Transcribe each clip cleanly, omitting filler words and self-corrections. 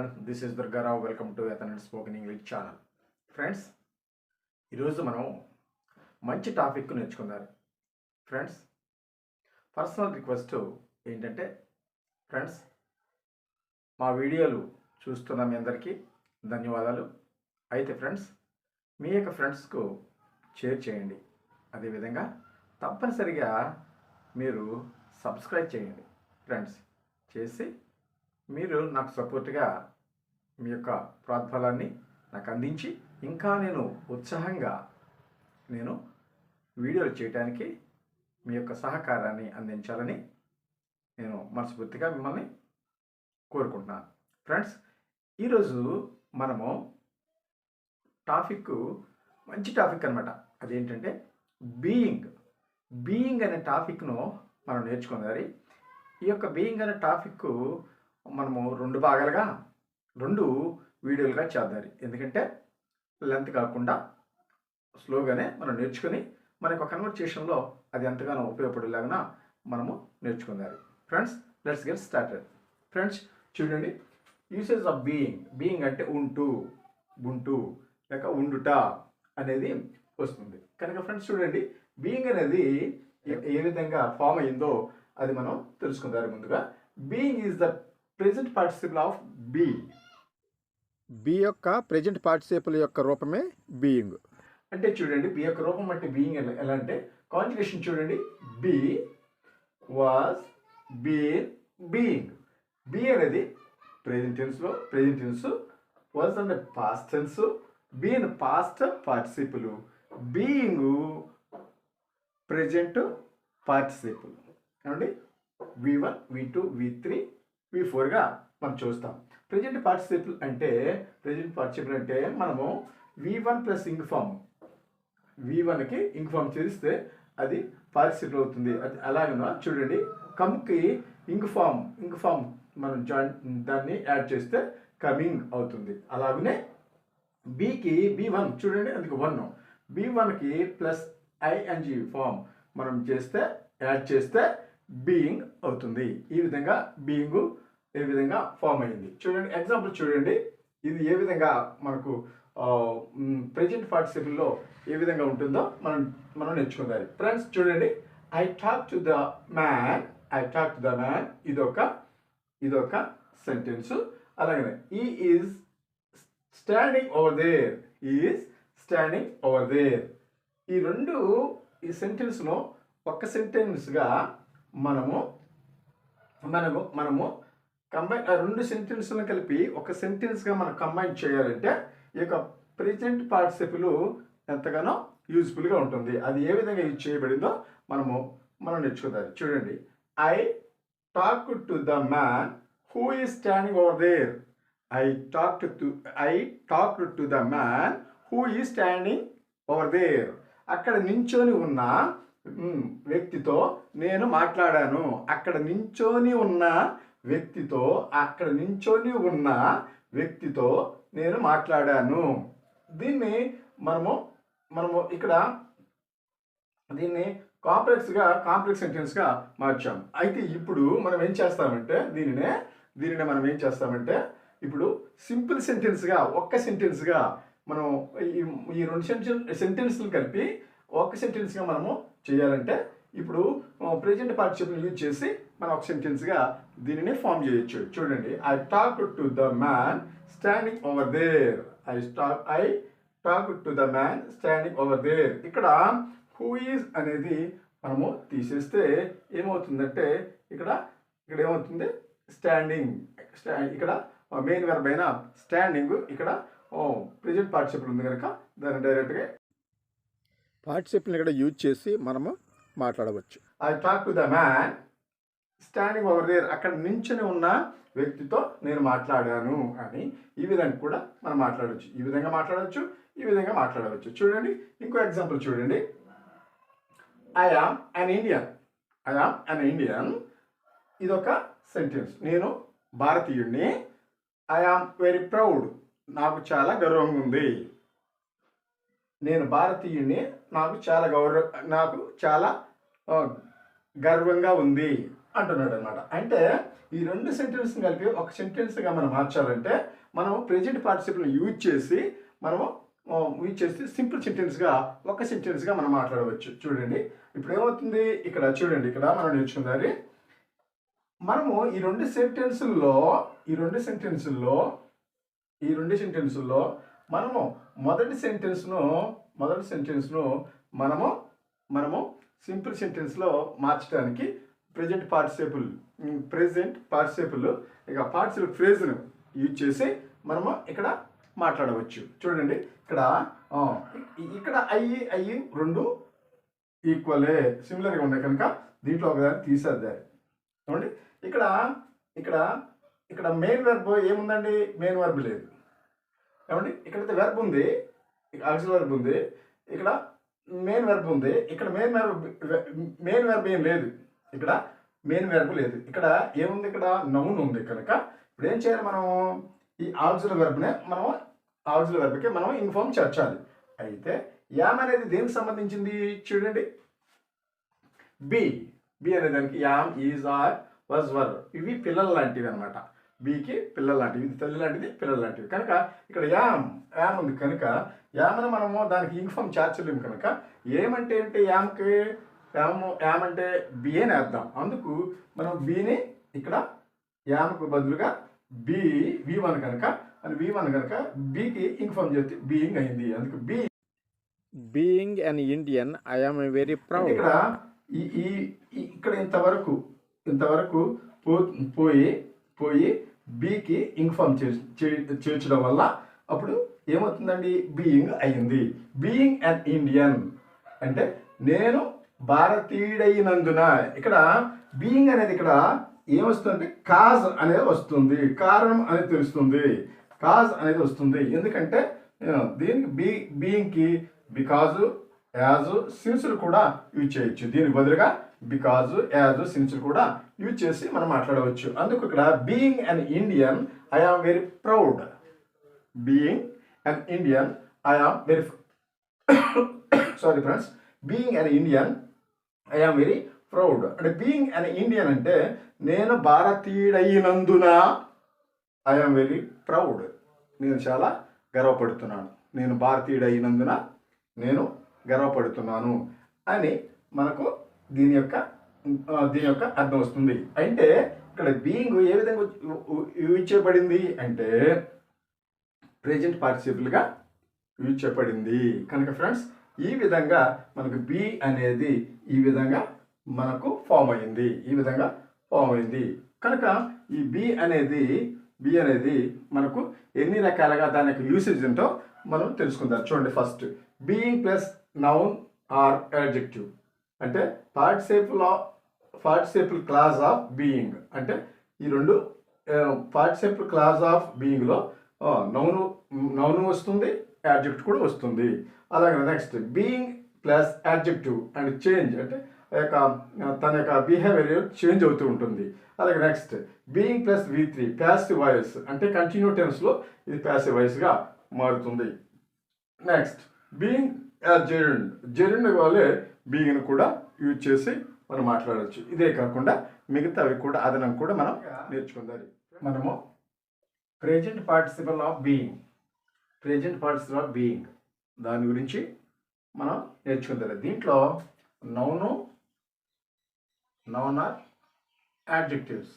everyone, this is Durgarao. Welcome to Athens Spoken English channel. Friends, ఈరోజు మనం మంచి topic నేర్చుకుందాం. ఫ్రెండ్స్, పర్సనల్ రిక్వెస్ట్ ఏంటంటే ఫ్రెండ్స్, మా వీడియోలు చూస్తున్న మీ అందరికీ ధన్యవాదాలు. అయితే ఫ్రెండ్స్, మీ యొక్క ఫ్రెండ్స్కు షేర్ చేయండి. అదేవిధంగా తప్పనిసరిగా మీరు సబ్స్క్రైబ్ చేయండి. ఫ్రెండ్స్, చేసి మీరు నాకు సపోర్ట్గా మీ యొక్క ప్రోత్సాహాన్ని నాకు అందించి ఇంకా నేను ఉత్సాహంగా వీడియోలు చేయడానికి మీ యొక్క సహకారాన్ని అందించాలని నేను మనస్ఫూర్తిగా మిమ్మల్ని కోరుకుంటున్నాను. ఫ్రెండ్స్, ఈరోజు మనము మంచి టాపిక్ అనమాట. అదేంటంటే బీయింగ్ అనే టాపిక్ను మనం నేర్చుకున్నది. ఈ యొక్క బీయింగ్ అనే టాపిక్ మనము 2 భాగాలుగా 2 వీడియోలుగా చేద్దాం. ఎందుకంటే లెంత్ కాకుండా స్లోగానే మనం నేర్చుకొని మనకు కన్వర్సేషన్లో అది ఎంతగానో ఉపయోగపడేలాగా మనము నేర్చుకుందాం. Friends, let's get started. Friends, చూడండి, యూసేజ్ ఆఫ్ బీయింగ్ అంటే ఉంటూ లేక ఉండుట అనేది వస్తుంది కనుక ఫ్రెండ్స్, చూడండి, బీయింగ్ అనేది ఏ విధంగా ఫామ్ అయిందో అది మనం తెలుసుకుందాం. ముందుగా being is the present participle of be యొక్క ప్రెజెంట్ పార్టిసిపుల్ యొక్క రూపమే బీయింగ్. అంటే చూడండి, బీ యొక్క రూపం అంటే బీయింగ్ ఎలా అంటే కాంజుగేషన్ చూడండి, బీ వాజ్ బీయింగ్. బీ అనేది ప్రెజెంట్ టెన్స్, వాజ్ అంటే past tense, being past participle, being present participle. ఏమండి, V1, V2, V3, V4గా మనం చూస్తాం. ప్రెజెంట్ పార్టిసిపుల్ అంటే మనము V1 ప్లస్ ఇంగ్ ఫామ్, V1కి ఇంగ్ ఫామ్ చేస్తే అది పార్టిసిపుల్ అవుతుంది. అది అలాగనా చూడండి, కమ్కి ఇంగ్ ఫామ్ మనం దాన్ని యాడ్ చేస్తే కమింగ్ అవుతుంది. అలాగనే బీకి B1 చూడండి, అందుకు 1, B1కి ప్లస్ ING ఫామ్ మనం యాడ్ చేస్తే బీయింగ్ అవుతుంది. ఈ విధంగా బీయింగ్ ఏ విధంగా ఫామ్ అయింది చూడండి. ఎగ్జాంపుల్ చూడండి, ఇది ఏ విధంగా మనకు ప్రెజెంట్ పార్టిసిపుల్లో ఏ విధంగా ఉంటుందో మనం నేర్చుకుందాం. ఫ్రెండ్స్, చూడండి, I talk to the man. ఇదొక సెంటెన్స్. అలాగనే ఈ ఈజ్ స్టాండింగ్ ఓవర్ దేర్. ఈ సెంటెన్స్ను ఒక సెంటెన్స్గా మనము కంబైన్, ఆ 2 సెంటెన్స్లను కలిపి ఒక సెంటెన్స్గా మనం కంబైన్ చేయాలంటే ఈ యొక్క ప్రెజెంట్ పార్టిసిపుల్ ఎంతగానో యూజ్ఫుల్గా ఉంటుంది. అది ఏ విధంగా యూజ్ చేయబడిందో మనం నేర్చుకుందాం. చూడండి, I talk to the man who is standing over there. I talk to the man who is standing over there. అక్కడ నించొని ఉన్న వ్యక్తితో నేను మాట్లాడాను. అక్కడ నించొని ఉన్న వ్యక్తితో నేను మాట్లాడాను. దీన్ని మనము ఇక్కడ దీన్ని కాంప్లెక్స్ సెంటెన్స్గా మార్చాం. అయితే ఇప్పుడు మనం ఏం చేస్తామంటే ఇప్పుడు సింపుల్ సెంటెన్స్గా ఒక్క సెంటెన్స్గా మనం ఈ 2 సెంటెన్స్లు కలిపి ఒక సెంటెన్స్గా మనము చేయాలంటే ఇప్పుడు ప్రెజెంట్ పార్టిసిపుల్ యూజ్ చేసి మనం ఒక సెంటెన్స్గా దీనిని ఫామ్ చేయొచ్చు. చూడండి, I talk to the man standing over there. ఇక్కడ హూ ఈజ్ అనేది మనము తీసేస్తే ఏమవుతుందంటే ఇక్కడ ఏమవుతుంది, స్టాండింగ్. ఇక్కడ మెయిన్ వెర్బ్ అయిన స్టాండింగ్ ఇక్కడ ప్రెజెంట్ పార్టిసిపుల్ ఉంది కనుక దాన్ని డైరెక్ట్గా పార్టిసిపుల్ని ఇక్కడ యూజ్ చేసి మనము మాట్లాడవచ్చు. I talk to the man standing over there. అక్కడ నించుని ఉన్న వ్యక్తితో నేను మాట్లాడాను అని ఈ విధంగా కూడా మనం మాట్లాడవచ్చు. ఈ విధంగా మాట్లాడవచ్చు. చూడండి, ఇంకో ఎగ్జాంపుల్ చూడండి, ఐ ఆమ్ అన్ ఇండియన్. ఇదొక సెంటెన్స్. నేను భారతీయుడిని. I am very proud. నాకు చాలా గర్వంగా ఉంది. నేను భారతీయుడిని, నాకు చాలా గర్వంగా ఉంది. అంటున్నాడు అనమాట. అంటే ఈ రెండు సెంటెన్స్ని కలిపి ఒక సెంటెన్స్గా మనం మార్చాలంటే మనం ప్రెజెంట్ పార్టిసిపుల్ని యూజ్ చేసి సింపుల్ సెంటెన్స్గా ఒక సెంటెన్స్గా మనం మాట్లాడవచ్చు. చూడండి ఇప్పుడు ఏమవుతుంది, ఇక్కడ చూడండి, ఇక్కడ మనం నేర్చుకున్నది మనము ఈ రెండు సెంటెన్సుల్లో మనము మొదటి సెంటెన్స్ను మనము సింపుల్ సెంటెన్స్లో మార్చడానికి ప్రెజెంట్ పార్టిసిపుల్ ఇక పార్టిసిపుల్ ఫ్రేజ్ను యూజ్ చేసి మనము ఇక్కడ మాట్లాడవచ్చు. చూడండి ఇక్కడ అయ్యి రెండు ఈక్వలే సిమిలర్గా ఉన్నాయి కనుక దీంట్లో ఒకదాన్ని తీసేద్దారు. చూడండి ఇక్కడ మెయిన్ వెర్బ్ ఏముందండి, మెయిన్ వెర్బ్ లేదు. ఏమండి ఇక్కడైతే వెర్బ్ ఉంది, ఆక్సిలరీ వెర్బ్ ఉంది, ఇక్కడ మెయిన్ వెర్బ్ ఉంది. ఇక్కడ మెయిన్ వెర్బ్ ఏం లేదు, ఇక్కడ మెయిన్ వెర్బ్ లేదు. ఇక్కడ ఏముంది, ఇక్కడ నౌన్ ఉంది కనుక ఇప్పుడు ఏం చేయాలి, మనం ఈ ఆక్సిలరీ వెర్బ్కి మనం ఇన్ఫార్మ్ చేర్చాలి. అయితే యామ్ అనేది దేనికి సంబంధించింది చూడండి, బి అనే దానికి యామ్, ఈజ్, ఆర్, వాజ్, వర్ ఇవి పిల్లల లాంటివి అనమాట. బీకి పిల్లల లాంటివి, ఇది తల్లి లాంటిది, పిల్లల లాంటివి కనుక ఇక్కడ యామ్ ఉంది కనుక యామ్ని మనము దానికి ఇన్ఫార్మ్ చేర్చలేము కనుక ఏమంటే యామ్ అంటే బి అని వేద్దాం. అందుకు మనం బిని ఇక్కడ యామ్కు బదులుగా V1 కనుక బీకి ఇన్ఫార్మ్ చేస్తే బీయింగ్ అయింది. అందుకు being an Indian I am very proud. ఇక్కడ ఇక్కడ ఇంతవరకు పోయి బీకి ఇన్ఫార్మ్ చేర్చడం వల్ల అప్పుడు ఏమవుతుందండి, బీయింగ్ అయింది. బీయింగ్ అన్ ఇండియన్ అంటే నేను భారతీయుడైనందున, ఇక్కడ బీయింగ్ అనేది ఇక్కడ ఏమొస్తుందంటే కాజ్ అనేది వస్తుంది, కారణం అనేది తెలుస్తుంది, కాజ్ అనేది వస్తుంది. ఎందుకంటే దీనికి బీయింగ్కి బికాజ్, యాజ్, సిన్స్లు కూడా యూజ్ చేయొచ్చు. దీనికి బదులుగా బికాజ్, యాజ్, సిన్స్లు కూడా యూజ్ చేసి మనం మాట్లాడవచ్చు. అందుకు ఇక్కడ being an Indian I am very proud. Being an Indian I am very sorry friends, being an Indian I am very proud. అంటే బీయింగ్ అన్ ఇండియన్ అంటే నేను భారతీయుడైనందున ఐ ఆమ్ వెరీ ప్రౌడ్, నేను చాలా గర్వపడుతున్నాను, నేను భారతీయుడైనందున నేను గర్వపడుతున్నాను అని మనకు దీని యొక్క అర్థం వస్తుంది. అంటే ఇక్కడ బీయింగ్ ఏ విధంగా యూజ్ చేయబడింది అంటే ప్రెజెంట్ పార్టిసిపుల్గా యూజ్ చేయబడింది కనుక ఫ్రెండ్స్ ఈ విధంగా మనకు బి అనేది ఈ విధంగా మనకు ఫామ్ అయింది, కనుక ఈ బి అనేది మనకు ఎన్ని రకాలుగా దాని యొక్క యూసేజ్ ఏంటో మనం తెలుసుకుందాం. చూడండి, first being plus noun are adjective అంటే పార్టిసిపుల్ క్లాజ్ ఆఫ్ బీయింగ్. అంటే ఈ రెండు పార్టిసిపుల్ క్లాజ్ ఆఫ్ బీయింగ్లో నౌన్ వస్తుంది, యాడ్జెక్టివ్ కూడా వస్తుంది. అలాగే next being plus adjective and change అంటే తన యొక్క బిహేవియర్ చేంజ్ అవుతూ ఉంటుంది. అలాగే next being plus V3 passive voice అంటే కంటిన్యూ టెన్స్లో ఇది ప్యాసివ్ వాయిస్గా మారుతుంది. నెక్స్ట్ బీయింగ్ జెరిండ్ వాళ్ళే బీయింగ్ని కూడా యూజ్ చేసి మనం మాట్లాడవచ్చు. ఇదే కాకుండా మిగతావి కూడా అదనం కూడా మనం నేర్చుకుందాం. మనము ప్రెజెంట్ పార్టిసిపల్ ఆఫ్ బీయింగ్ దాని గురించి మనం నేర్చుకుందాం. దీంట్లో నౌన్ ఆర్ యాడ్జెక్టివ్స్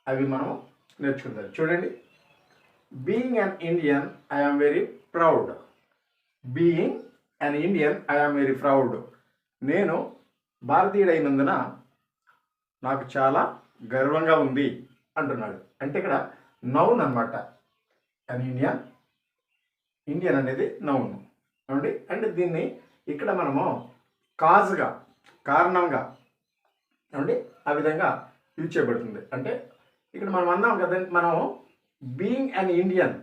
అవి మనం నేర్చుకుందాం. చూడండి, being an Indian I am very proud. నేను భారతీయుడైనందున నాకు చాలా గర్వంగా ఉంది అంటున్నాడు. అంటే ఇక్కడ నౌన్ అన్నమాట. అన్ ఇండియన్ అనేది నౌన్ అండి. అంటే దీన్ని ఇక్కడ మనము కాజ్గా, కారణంగా అండి ఆ విధంగా యూజ్ చేయబడుతుంది. అంటే ఇక్కడ మనం అన్నాం కదా, మనం బీయింగ్ అన్ ఇండియన్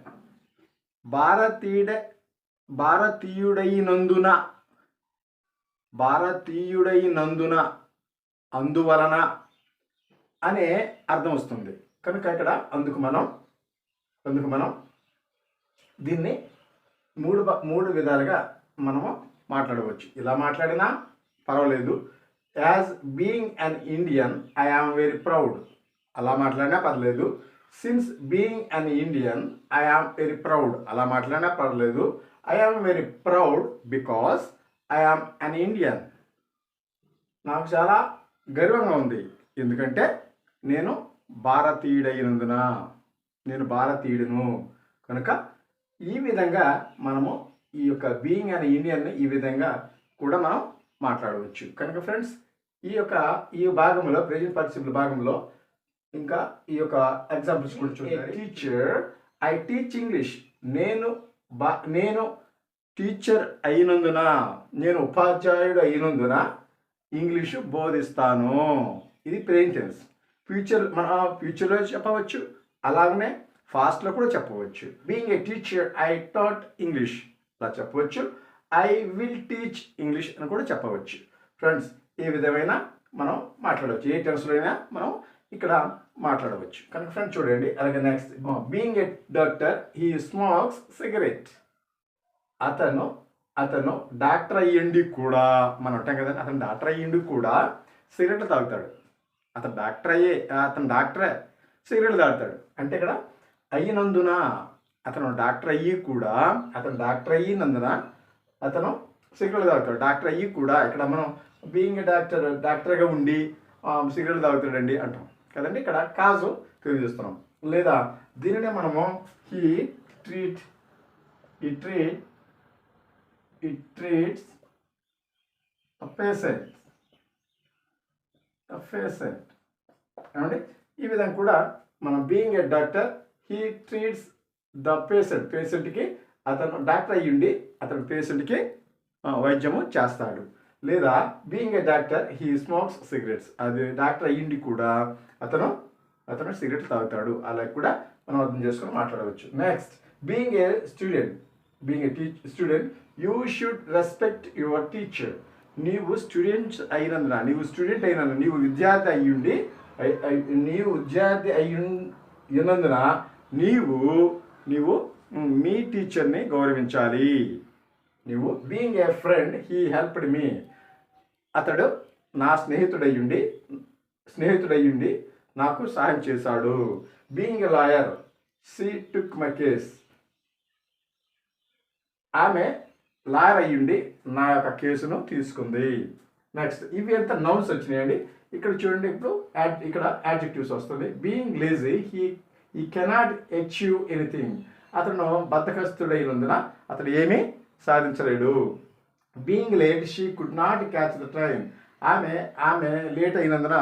భారతీయుడైనందున అందువలన అనే అర్థం వస్తుంది. కనుక ఇక్కడ అందుకు మనం దీన్ని మూడు విధాలుగా మనము మాట్లాడవచ్చు. ఇలా మాట్లాడినా పర్వాలేదు, as being an Indian I am very proud. అలా మాట్లాడినా పర్లేదు. Since being an Indian I am very proud. అలా మాట్లాడినా పర్లేదు. I am very proud because I am an Indian. నాకు చాలా గర్వంగా ఉంది ఎందుకంటే నేను భారతీయుడైనందున, నేను భారతీయుడును కనుక. ఈ విధంగా మనము ఈ యొక్క బీయింగ్ అనే ఇండియన్ని ఈ విధంగా కూడా మనం మాట్లాడవచ్చు కనుక ఫ్రెండ్స్. ఈ భాగంలో ప్రెజెంట్ పార్టిసిపుల్ భాగంలో ఇంకా ఈ యొక్క ఎగ్జాంపుల్స్ కూడా చూడండి. Teacher I teach English. నేను టీచర్ అయినందున, నేను ఉపాధ్యాయుడు అయినందున ఇంగ్లీషు బోధిస్తాను. ఇది ప్రెజెంట్ టెన్స్. ఫ్యూచర్లో చెప్పవచ్చు, అలాగనే ఫాస్ట్లో కూడా చెప్పవచ్చు. Being a teacher I taught English అలా చెప్పవచ్చు. ఐ విల్ టీచ్ ఇంగ్లీష్ అని కూడా చెప్పవచ్చు ఫ్రెండ్స్. ఈ విధమైన మనం మాట్లాడవచ్చు, ఏ టెన్స్లో అయినా మనం ఇక్కడ మాట్లాడవచ్చు కనుక ఫ్రెండ్స్ చూడండి. అలాగే next, being a doctor he smokes cigarette. అతను డాక్టర్ అయ్యిండి కూడా, మనం అంటాం కదండి, అతను డాక్టర్ అయ్యిండి కూడా సిగరెట్లు తాగుతాడు. అతను డాక్టరే సిగరెట్లు తాగుతాడు అంటే ఇక్కడ అయినందున, అతను డాక్టర్ అయ్యి కూడా, అతను డాక్టర్ అయ్యినందున అతను సిగరెట్లు తాగుతాడు. డాక్టర్ అయ్యి కూడా ఇక్కడ మనం బీయింగ్ ఏ డాక్టర్గా ఉండి సిగరెట్లు తాగుతాడండి అంటాం కదండి. ఇక్కడ కాజు తెలియజేస్తున్నాం. లేదా దీనినే మనము హీ ట్రీట్స్ పేషెంట్ ఏమండి. ఈ విధంగా కూడా మనం being a doctor he treats the పేషెంట్కి అతను డాక్టర్ అయ్యుండి అతను పేషెంట్కి వైద్యము చేస్తాడు. లేదా being a doctor he smokes cigarettes. అది డాక్టర్ అయ్యిండి కూడా అతను సిగరెట్ తాగుతాడు. అలా కూడా మనం అర్థం చేసుకొని మాట్లాడవచ్చు. Next, being a student you should respect your teacher. నీవు స్టూడెంట్ అయినందున, నీవు విద్యార్థి అయినందున నీవు మీ టీచర్ని గౌరవించాలి. నీవు being a friend he helped me. అతడు నా స్నేహితుడయ్యుండి నాకు సహాయం చేశాడు. Being a lawyer she took my case. ఆమె లాయర్ అయ్యుండి నా యొక్క కేసును తీసుకుంది. నెక్స్ట్, ఇవి ఎంత నౌన్స్ వచ్చినాయండి. ఇక్కడ చూడండి, ఇప్పుడు ఇక్కడ యాడ్జెక్టివ్స్ వస్తుంది. Being lazy he cannot achieve anything. అతను బద్ధకస్తుడైనందున అతడు ఏమీ సాధించలేడు. Being late she could not catch the train. ఆమె లేట్ అయినందున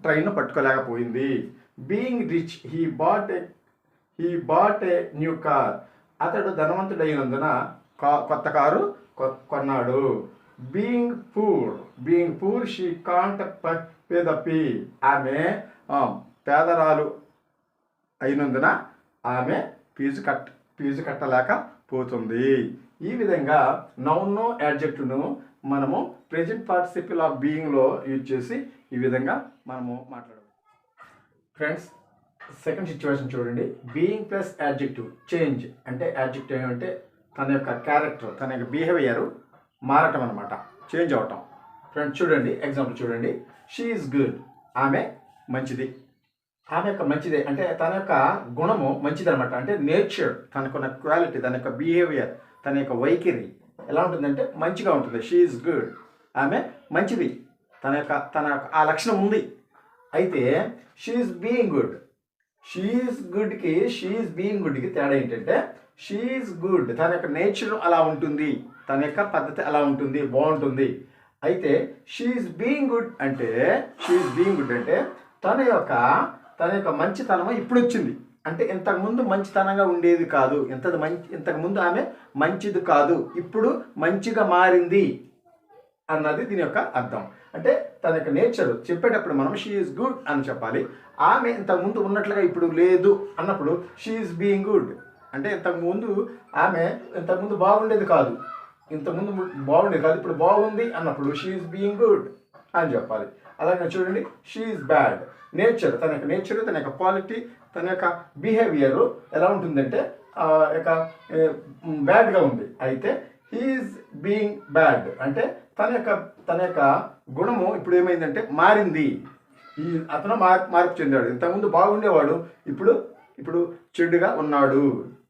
ట్రైన్ పట్టుకోలేకపోయింది. Being rich he bought a new car. అతడు ధనవంతుడైనందున కొత్త కారు కొన్నాడు. Being poor she can't pay the fee. ఆమె పేదరాలు అయినందున ఆమె ఫీజు కట్టలేకపోతుంది. ఈ విధంగా నౌన్ను యాడ్జెక్టివ్ను మనము ప్రెజెంట్ పార్టిసిపుల్ ఆఫ్ బీయింగ్లో యూజ్ చేసి ఈ విధంగా మనము మాట్లాడవచ్చు ఫ్రెండ్స్. సెకండ్ సిచ్యువేషన్ చూడండి. బీయింగ్ ప్లస్ యాడ్జెక్టివ్ చేంజ్ అంటే, యాడ్జెక్టివ్ ఏమంటే తన యొక్క క్యారెక్టర్, తన యొక్క బిహేవియర్ మారటం అనమాట, చేంజ్ అవటం. ఫ్రెండ్స్ చూడండి, ఎగ్జాంపుల్ చూడండి. She is good. ఆమె మంచిది. ఆమె యొక్క మంచిదే అంటే తన యొక్క గుణము మంచిది అనమాట. అంటే నేచర్, తనకున్న క్వాలిటీ, తన యొక్క బిహేవియర్, తన యొక్క వైఖరి ఎలా ఉంటుందంటే మంచిగా ఉంటుంది. She is good. ఆమె మంచిది, తన యొక్క ఆ లక్షణం ఉంది. అయితే she is being good. She is being గుడ్కి తేడా ఏంటంటే, షీ ఈజ్ గుడ్ తన యొక్క నేచర్ అలా ఉంటుంది, తన యొక్క పద్ధతి అలా ఉంటుంది, బాగుంటుంది. అయితే షీ ఈజ్ బీయింగ్ గుడ్ అంటే తన యొక్క మంచితనం ఇప్పుడు వచ్చింది. అంటే ఇంతకుముందు మంచితనంగా ఉండేది కాదు, ఇంతకుముందు ఆమె మంచిది కాదు, ఇప్పుడు మంచిగా మారింది అన్నది దీని యొక్క అర్థం. అంటే తన యొక్క నేచర్ చెప్పేటప్పుడు మనం షీ ఈజ్ గుడ్ అని చెప్పాలి. ఆమె ఇంతకుముందు ఉన్నట్లుగా ఇప్పుడు లేదు అన్నప్పుడు షీ ఈజ్ బీయింగ్ గుడ్ అంటే ఇంతకుముందు బాగుండేది కాదు, ఇప్పుడు బాగుంది అన్నప్పుడు షీ ఈజ్ బీయింగ్ గుడ్ అని చెప్పాలి. అలాగే చూడండి, షీ ఈజ్ బ్యాడ్. నేచర్, తన యొక్క నేచర్, తన యొక్క క్వాలిటీ, తన యొక్క బిహేవియర్ ఎలా ఉంటుందంటే బ్యాడ్గా ఉంది. అయితే హీ ఈజ్ బీయింగ్ బ్యాడ్ అంటే తన యొక్క గుణము ఇప్పుడు ఏమైందంటే మారింది. అతను మార్పు చెందాడు. ఇంతకుముందు బాగుండేవాడు, ఇప్పుడు చెడుగా ఉన్నాడు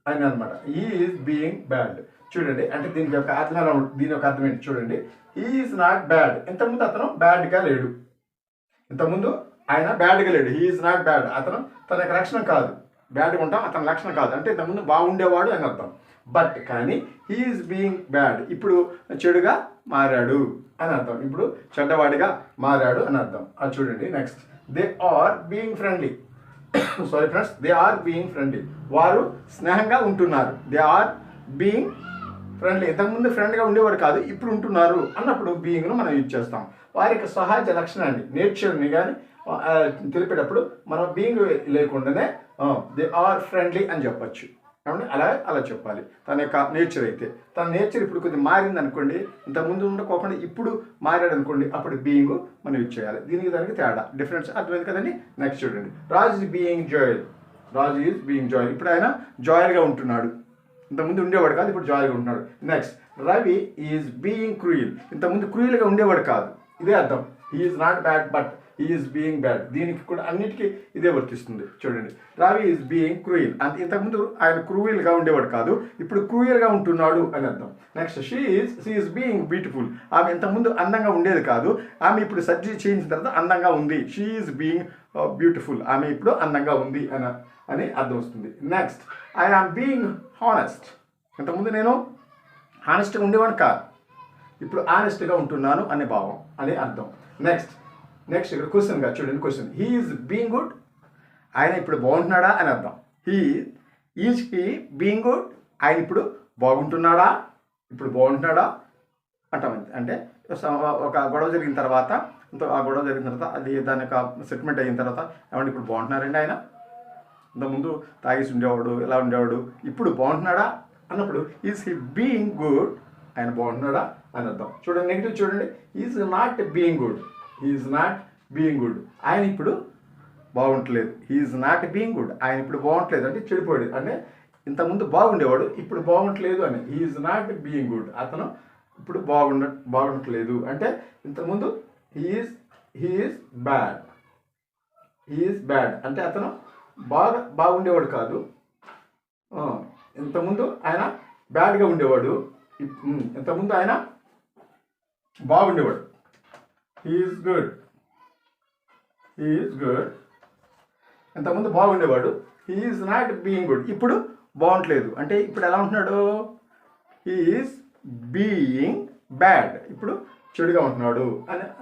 అని అనమాట. He is being bad. చూడండి, అంటే దీని యొక్క అర్థం ఎలా ఉంటుంది, దీని యొక్క అర్థం ఏంటి చూడండి. He is not bad. ఇంతకుముందు అతను బ్యాడ్గా లేడు. ఇంతకుముందు ఆయన బ్యాడ్గా లేడు. He is not bad. అతను తన యొక్క లక్షణం కాదు, బ్యాడ్గా ఉంటాం అతని లక్షణం కాదు. అంటే ఇంతకుముందు బాగుండేవాడు అని అర్థం. బట్ కానీ హీ ఈజ్ బీయింగ్ బ్యాడ్, ఇప్పుడు చెడుగా మారాడు అని అర్థం. ఇప్పుడు చెడ్డవాడిగా మారాడు అని అర్థం. అది చూడండి. Next, they are being friendly. Sorry friends, they are being friendly. వారు స్నేహంగా ఉంటున్నారు. They are being friendly. ఇంతకుముందు ఫ్రెండ్గా ఉండేవాడు కాదు, ఇప్పుడు ఉంటున్నారు అన్నప్పుడు బీయింగ్ను మనం యూజ్ చేస్తాం. వారి యొక్క సహజ లక్షణాన్ని, నేచర్ని కానీ తెలిపేటప్పుడు మనం బీయింగ్ లేకుండానే దే ఆర్ ఫ్రెండ్లీ అని చెప్పచ్చు. కాబట్టి అలా చెప్పాలి. తన యొక్క నేచర్ అయితే, తన నేచర్ ఇప్పుడు కొద్దిగా మారింది అనుకోండి, ఇంతకుముందు ఉండకోకుండా ఇప్పుడు మారాడు అనుకోండి, అప్పుడు బీయింగ్ మనం యూజ్ చేయాలి. దీనికి దానికి తేడా డిఫరెన్స్ అర్థమైంది కదండి. నెక్స్ట్ చూడండి, Raju is being jovial. Raju is being jovial. ఇప్పుడు ఆయన జాయల్గా ఉంటున్నాడు. ఇంతకుముందు ఉండేవాడు కాదు, ఇప్పుడు జాయిగా ఉంటున్నాడు. Next, Ravi is being cruel. ఇంతకుముందు క్రూయల్గా ఉండేవాడు కాదు, ఇదే అర్థం. He is not bad but he is being bad. దీనికి కూడా అన్నిటికీ ఇదే వర్తిస్తుంది. చూడండి, రవి ఈజ్ బీయింగ్ క్రూయల్. అంటే ఇంతకుముందు ఆయన క్రూయల్గా ఉండేవాడు కాదు, ఇప్పుడు క్రూయల్గా ఉంటున్నాడు అని అర్థం. Next, she is being beautiful. ఆమె ఇంతకుముదు అందంగా ఉండేది కాదు, ఆమె ఇప్పుడు సర్జరీ చేయించిన తర్వాత అందంగా ఉంది. She is being beautiful. ఆమె ఇప్పుడు అందంగా ఉంది అని అర్థం వస్తుంది. Next, I am being honest. ఇంతకుముందు నేను హానెస్ట్గా ఉండేవాడు కాదు, ఇప్పుడు ఆనెస్ట్గా ఉంటున్నాను అనే భావం అని అర్థం. నెక్స్ట్ ఇక్కడ క్వశ్చన్గా చూడండి. Question, he is being good. ఆయన ఇప్పుడు బాగుంటున్నాడా అని అర్థం. Is he being good. ఆయన ఇప్పుడు బాగుంటున్నాడా, ఇప్పుడు బాగుంటున్నాడా అంటాం. అంటే ఒక గొడవ జరిగిన తర్వాత, ఆ గొడవ జరిగిన తర్వాత అది దాని యొక్క సెటిల్మెంట్ అయిన తర్వాత ఏమంటే ఇప్పుడు బాగుంటున్నారండి ఆయన, ఇంతకుముందు తాగేసి ఉండేవాడు, ఎలా ఉండేవాడు, ఇప్పుడు బాగుంటున్నాడా అన్నప్పుడు ఈజ్ హీ బీయింగ్ గుడ్. ఆయన బాగుంటున్నాడా అని అర్థం. చూడండి, నెగిటివ్ చూడండి, is not being good. Is not being good. ఆయన ఇప్పుడు బాగుంటలేదు. Is not being good. ఆయన ఇప్పుడు బాగుంటలేదు అంటే చెడిపోయాడు. అంటే ఇంతకుముందు బాగుండేవాడు, ఇప్పుడు బాగుంటలేదు అని. Is not being good. అతను ఇప్పుడు బాగుంటలేదు అంటే ఇంతకుముందు హీఈస్ బ్యాడ్. హీఈస్ బ్యాడ్ అంటే అతను బాగుండేవాడు కాదు, ఇంతకుముందు ఆయన బ్యాడ్గా ఉండేవాడు, ఇంతకుముందు ఆయన బాగుండేవాడు. He is good. He is good. ఇంతకుముందు బాగుండేవాడు. He is not being good. ఇప్పుడు బాగుంటలేదు అంటే ఇప్పుడు ఎలా ఉంటున్నాడు, హీఈస్ బీయింగ్ బ్యాడ్. ఇప్పుడు చెడుగా ఉంటున్నాడు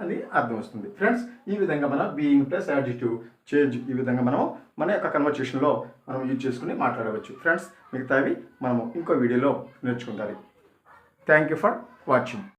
అని అర్థం వస్తుంది. ఫ్రెండ్స్, ఈ విధంగా మనం బీయింగ్ ప్లస్ యాడ్జెక్టివ్ చేంజ్ ఈ విధంగా మనం మన యొక్క కన్వర్సేషన్లో మనం యూజ్ చేసుకుని మాట్లాడవచ్చు. ఫ్రెండ్స్, మిగతావి మనము ఇంకో వీడియోలో నేర్చుకుంటారు. Thank you for watching.